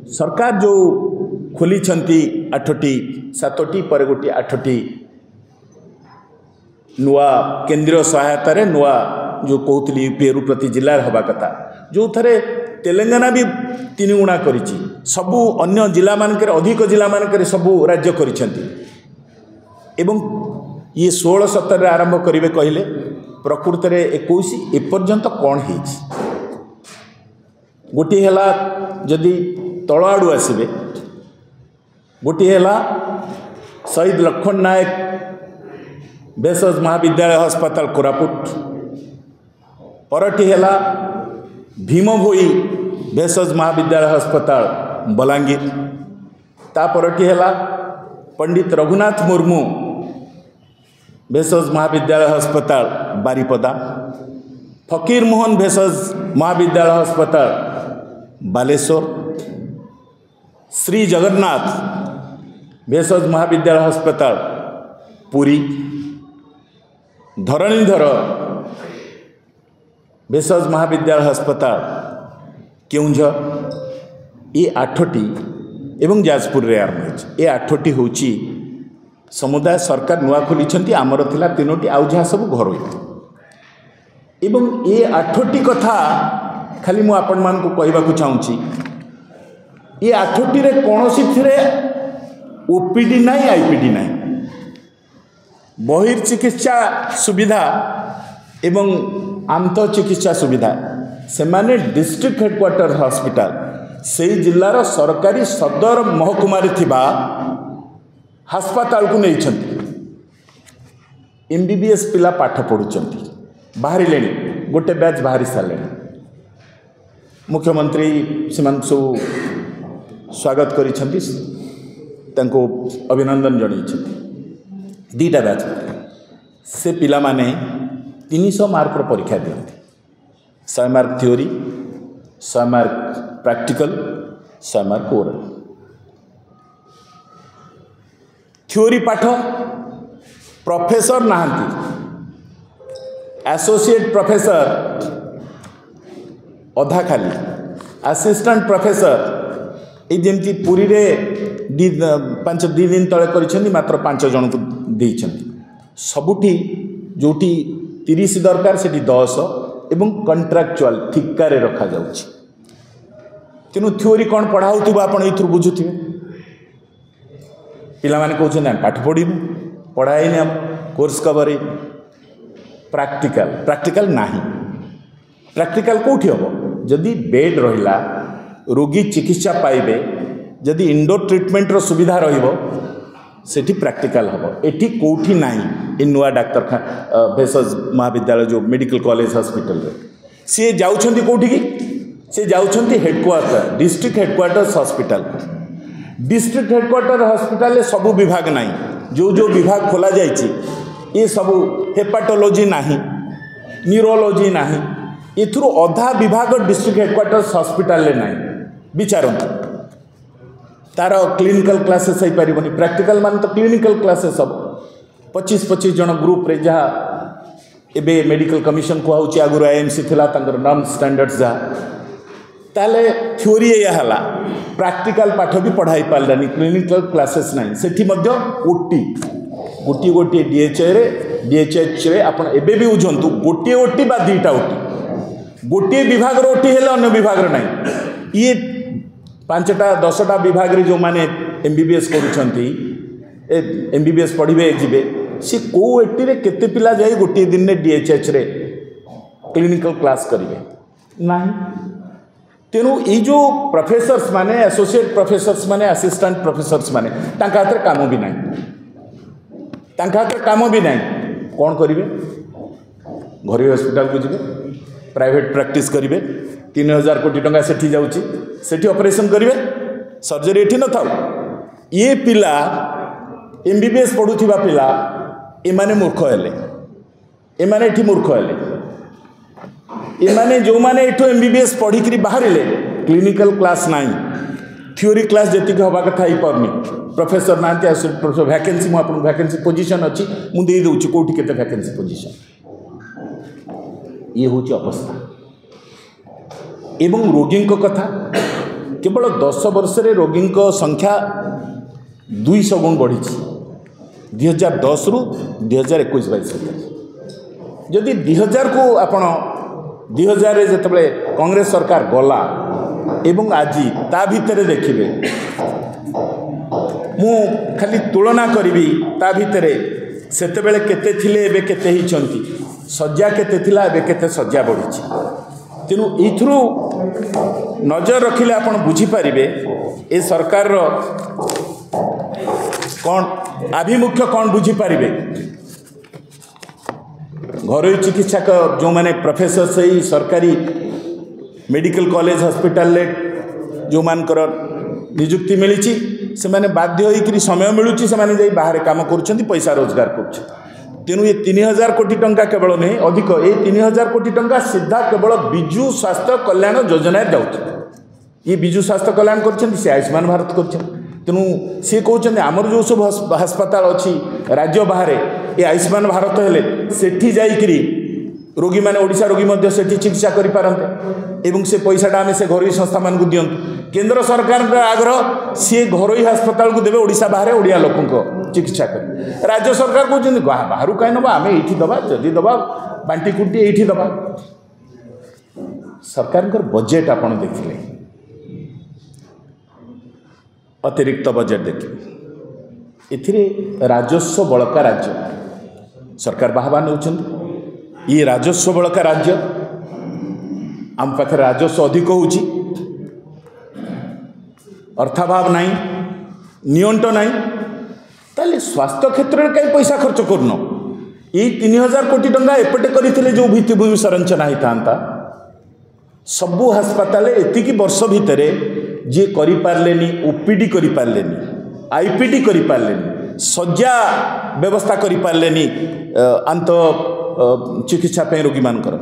सरकार जो खोली 8टी 7टी पर गोटी 8टी नुआ केंद्रीय सहायता रे नुआ जो कहते यूपीए प्रति जिले हवा कथा जो थे तेलंगाना भी 3 गुणा कर सबू अन्य जिला मानक अधिक जिला मानक सबू राज्य कर ये 16-17 आरंभ करेंगे कहले प्रकृत में 21 एपर्यंत कौन है गोटे है जदि तल आड़ू आसबे गोटे है शहीद लक्ष्मण नायक भेषज महाविद्यालय अस्पताल कोरापुट परटी है भीम भोई भेषज महाविद्यालय अस्पताल बलांगीर तापरटी है पंडित रघुनाथ मुर्मू भेषज महाविद्यालय अस्पताल बारिपदा फकीर मोहन भेषज महाविद्यालय अस्पताल बालेश्वर श्री जगन्नाथ भेषज महाविद्यालय अस्पताल पुरी धरणीधर भेषज महाविद्यालय अस्पताल केउंझर ये 8टी एवं जाजपुर रे आरंभ ये 8टी होची समुदाय सरकार नुआ खोली आमर थिला 3टी आउ जहाँ सब घर एवं ये 8टी कथा खाली मु आपण मान को कहबा चाहूँगी ये 8टी रे कौन सी ओपीडी ना आईपीडी ना बहिर्चिकित्सा सुविधा एवं आंत चिकित्सा सुविधा से माने डिस्ट्रिक्ट हेडक्वार्टर हॉस्पिटल से जिलार सरकारी सदर महकुमारी थिबा अस्पताल को नहीं एमबीबीएस पिला पाठ पढ़ुंट बाहर गोटे बैच बाहरी सारे मुख्यमंत्री से सब स्वागत करिसेंती अभिनंदन जन 2टा बैच से पिला माने 300 मार्क परीक्षा दिखती 100 mark theory 100 mark practical 100 mark oral theory पाठ प्रोफेसर नहांती एसोसिएट प्रोफेसर अधा खाली असिस्टेंट प्रोफेसर ये जमी पुरी रे 2 दिन तले कर मात्र 5 जन को देइछन सबुठी जोटी 30 दरकार से 10 एवं कंट्राक्चुअल ठिकार रखा जाउछि तेणु थ्योरी कौन पढ़ाऊ आप बुझुवे पिला माने कहते ना पाठ पढ़ू पढ़ाई हम कोर्स कवर प्रैक्टिकल नहीं प्रैक्टिकल कौटी हम जदि बेड रहिला रोगी चिकित्सा पाइबे जदि इंडोर ट्रीटमेंट रो सुविधा रहिबो सेठी प्रैक्टिकल हम एठी कौटी नहीं इ नुआ डाक्तरखाना भेषज महाविद्यालय जो मेडिकल कॉलेज हॉस्पिटल रे सी जाउछंती कौटी की से जाउछंती headquarter district headquarters hospital district headquarter hospital सबू विभाग नहीं जो विभाग खोला जाइए ये सबू हेपाटोलॉजी नहीं न्यूरोलॉजी नहीं एथुर अधा विभाग डिस्ट्रिक्ट हेडक्वार्टर्स हॉस्पिटल नहीं विचार तार क्लिनिकल क्लासेस हो पारनी प्रैक्टिकल मान तो क्लिनिकल क्लासेस सब 25-25 जन ग्रुप रे जहाँ एबे मेडिकल कमिशन कहूँ आगुरी आईएमसी थिला तांकर नॉर्म स्टैंडर्ड्स जहाँ ताले थ्योरी या प्रैक्टिकल पाठ भी पढ़ाई पारानी क्लिनिकल क्लासेस नहीं सेठी मध्य ओटी गोटी गोटी डीएचएच रे आपण एबे भी बुझंतु गोटी ओटी बा 2टा ओटी गोटे विभाग ओटी हेले अन्य विभाग नहीं ये 5टा 10टा विभाग रे जो माने एमबीबीएस करूछंती एमबीबीएस पढ़िबे जिबे सी को एटी रे केते पिला जाई गोटी दिन ने डीएचएच रे क्लिनिकल क्लास करिवे नहीं तेणु ये जो प्रोफेसर्स माने एसोसिएट प्रोफेसर्स माने असिस्टेंट प्रोफेसर्स माने तांका हाथ काम भी नहीं तांका हाथ काम भी नहीं कौन करेंगे घरोई हॉस्पिटल को जी प्राइवेट प्रैक्टिस करेंगे 3000 कोटी टंका सेठी जाउची सेठी ऑपरेशन करेंगे सर्जरी एठी न थाउ ये पिला एमबीबीएस पढ़ुथिबा पिला एमाने मूर्ख हेले एमाने एठी मूर्ख हेले एमाने जो माने एठो एमबीबीएस पढ़ी बाहर क्लिनिकल क्लास नहीं थ्योरी क्लास जी हवा कथा ही पारनी प्रोफेसर ना प्रोफेसर वैकेंसी मुझे वैकेंसी पोजीशन अच्छी मुझे दूसरी कौटी के वैकेंसी पोजीशन ये हूँ अवस्था एवं रोगी कथा केवल 10 वर्ष रे रोगी संख्या 200 गुण बढ़ी 2010 रु 2021-22 जदि 2000 को आपण 2000 जिते कांग्रेस सरकार गला एवं आज ता भितर देखिए मु खाली तुलना करी ता भितर सेतेबेले केते थिले एबे केते हिचंती सज्जा केते थिला एबे केते सज्जा बढ़ी तेणु इथरू नजर रखिले आपण बुझी पारिबे ए सरकार रो कौन आभिमुख्य कौन बुझी पारिबे घरोई चिकित्सक जो माने प्रोफेसर से सरकारी मेडिकल कॉलेज हॉस्पिटल जो मानकर नियुक्ति मिली से माने बाध्य होइकरी समय मिलूची से माने जाई बाहर काम करूछंती पैसा रोजगार करूछ तेणु ये 3000 कोटी टंका केवल नहीं अधिक ये 3000 कोटी टंका सीधा केवल विजु स्वास्थ्य कल्याण योजना जाउछ ये विजु स्वास्थ्य कल्याण करछंती से आयुष्मान भारत करछंती तेणु सी कहते आमर जो सब अस्पताल अच्छी राज्य बाहर ये आयुष्मान भारत हेले सेठी जाइकरी रोगी माने ओडिशा रोगी मध्य सेठी चिकित्सा करि पारंते एवं से पैसाटा आमे से घरोई संस्था मान को दियंतु केंद्र सरकार आग्रह सी घरोई अस्पताल को देवे ओडिशा बाहर ओडिया लोकंको चिकित्सा कर राज्य सरकार कहते बाहर कहीं नवा आम ये दबा जदि दबा बांटी कुटी ये दबा सरकार बजेट आपड़ देखिले अतिरिक्त बजेट देखिए एथिरे राजस्व बड़का राज्य सरकार बाहबा नौछन ये राजस्व बड़का राज्य आम पाखे राजस्व अधिक होउची अर्थाभाव नहीं नियंट नहीं ताले स्वास्थ्य क्षेत्र में कहीं पैसा खर्च करन ये 3000 कोटी टंका एपटे करथिले जो भित्तिभूमि संरचना होता सबू अस्पताल एतिकी वर्ष भितर जी करि पारलेनी ओपीडी करि पारलेनी आईपीडी करि पारलेनी सज्जा व्यवस्था करि पारलेनी अंत चिकित्सा पे रोगी मानकर